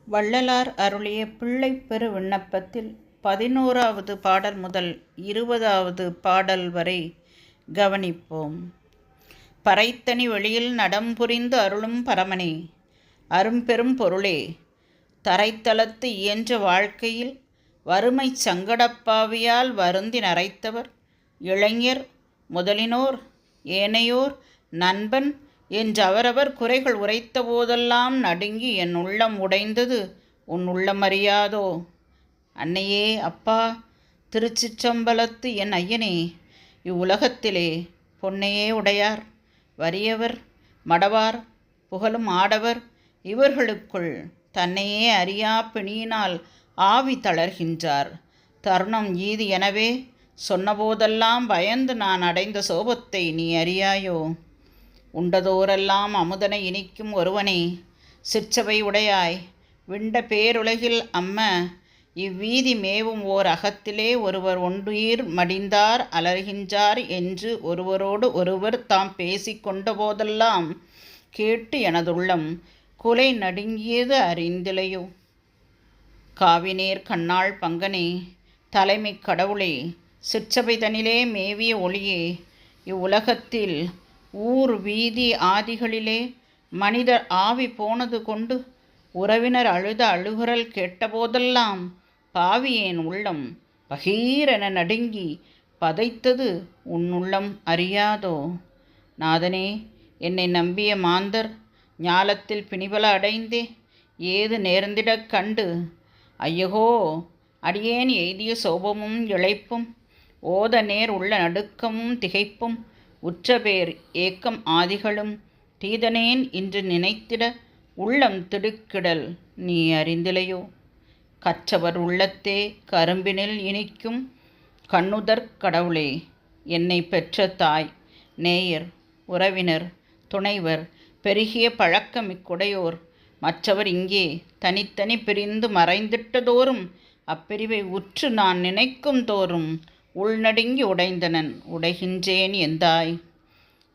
வள்ளலார் அருளிய பிள்ளைப் பெரு விண்ணப்பத்தில் 11வது பாடல் முதல் 20வது பாடல் வரை கவனிப்போம். பறைத்தனி வெளியில் நடம்புரிந்து அருளும் பரமனே, அரும்பெரும் பொருளே, தரைத்தலத்து இயன்ற வாழ்க்கையில் வறுமை சங்கடப்பாவியால் வருந்தி நரைத்தவர் இளைஞர் முதலினோர் ஏனையோர் நண்பன் என்று அவரவர் குறைகள் உரைத்த போதெல்லாம் நடுங்கி என் உள்ளம் உடைந்தது உன் உள்ளம் அறியாதோ. அன்னையே, அப்பா, திருச்சிற்றம்பலத்து என் ஐயனே, இவ்வுலகத்திலே பொன்னையே உடையார், வறியவர், மடவார், புகழும் ஆடவர், இவர்களுக்குள் தன்னையே அறியா பிணியினால் ஆவி தளர்கின்றார். தருணம் ஈது எனவே சொன்னபோதெல்லாம் பயந்து நான் அடைந்த சோபத்தை நீ அறியாயோ. உண்டதோரெல்லாம் அமுதனை இனிக்கும் ஒருவனே, சிற்சபை உடையாய், விண்ட பேருலகில் அம்ம இவ்வீதி மேவும் ஓர் அகத்திலே ஒருவர் ஒன்றுயிர் மடிந்தார் அலர்கின்றார் என்று ஒருவரோடு ஒருவர் தாம் பேசிக்கொண்ட போதெல்லாம் கேட்டு எனதுள்ளம் குலை நடுங்கியது அறிந்திலையோ. காவினேர் கண்ணாள் பங்கனே, தலைமை கடவுளே, சிற்சபை தனிலே மேவிய ஒளியே, இவ்வுலகத்தில் ஊர் வீதி ஆதிகளிலே மனிதர் ஆவி போனது கொண்டு உறவினர் அழுத அழுகுரல் கேட்டபோதெல்லாம் பாவியேன் உள்ளம் பகீரென நடுங்கி பதைத்தது உன்னுள்ளம் அறியாதோ. நாதனே, என்னை நம்பிய மாந்தர் ஞாலத்தில் பிணிபல அடைந்தே ஏது நேர்ந்திடக் கண்டு ஐயகோ அடியேன் எய்திய சோபமும் இழைப்பும் ஓத நேர் உள்ள நடுக்கமும் திகைப்பும் உற்றபேர் ஏக்கம் ஆதிகளும் தீதனேன் இன்று நினைத்திட உள்ளம் திடுக்கிடல் நீ அறிந்திலையோ. கற்றவர் உள்ளத்தே கரும்பினில் இனிக்கும் கண்ணுதற் கடவுளே, என்னை பெற்ற தாய், நேயர், உறவினர், துணைவர், பெருகிய பழக்கமிக்குடையோர் மற்றவர் இங்கே தனித்தனி பிரிந்து மறைந்திட்டதோறும் அப்பிரிவை உற்று நான் நினைக்கும் தோறும் உள்நடுங்கி உடைந்தனன் உடைகின்றேன் எந்தாய்.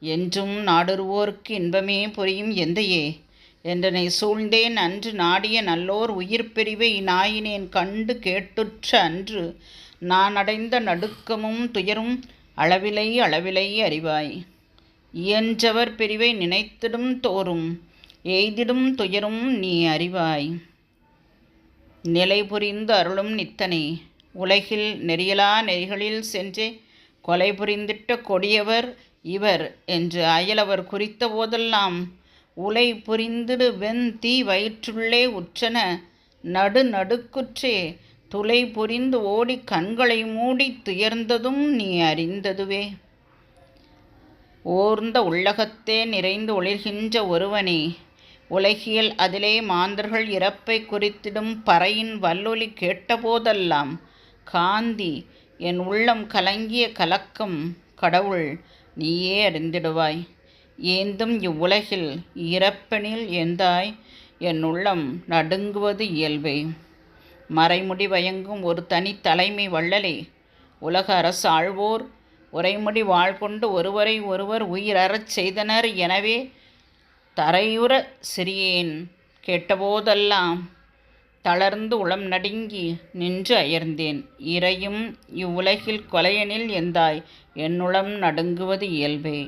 என்றும் நாடுருவோர்க்கு இன்பமே புரியும் எந்தையே, என்றனை சூழ்ந்தேன் அன்று நாடிய நல்லோர் உயிர் பிரிவை நாயினேன் கண்டு கேட்டுற்ற அன்று நான் அடைந்த நடுக்கமும் துயரும் அளவிலை அளவிலை அறிவாய். இயன்றவர் பிரிவை நினைத்திடும் தோறும் எய்திடும் துயரும் நீ அறிவாய். நிலை புரிந்து அருளும் நித்தனே, உலகில் நெறியலா நெறிகளில் சென்றே கொலை புரிந்திட்ட கொடியவர் இவர் என்று அயலவர் குறித்த போதெல்லாம் உலை புரிந்திடு வெண் தீ வயிற்றுள்ளே உற்றன நடுநடுக்குற்றே துளை புரிந்து ஓடி கண்களை மூடி துயர்ந்ததும் நீ அறிந்ததுவே. ஓர்ந்த உள்ளகத்தே நிறைந்து ஒளிர்கின்ற ஒருவனே, உலகியல் அதிலே மாந்தர்கள் இறப்பை குறித்திடும் பறையின் வல்லொலி கேட்டபோதெல்லாம் காந்தி என் உள்ளம் கலங்கிய கலக்கம் கடவுள் நீயே அறிந்திடுவாய். ஏந்தும் இவ்வுலகில் இறப்பெனில் எந்தாய் என் உள்ளம் நடுங்குவது இயல்பே. மறைமுடி வயங்கும் ஒரு தனி தலைமை வள்ளலே, உலக அரசு ஆழ்வோர் உரைமுடி வாழ்கொண்டு ஒருவரை ஒருவர் உயிரறச் செய்தனர். எனவே தரையுற சிறியேன் கேட்டபோதெல்லாம் தளர்ந்து உளம் நடுங்கி நின்று அயர்ந்தேன். இறையும் இவ்வுலகில் கொலையெனில் எந்தாய் என்னுளம் நடுங்குவது இயல்பே.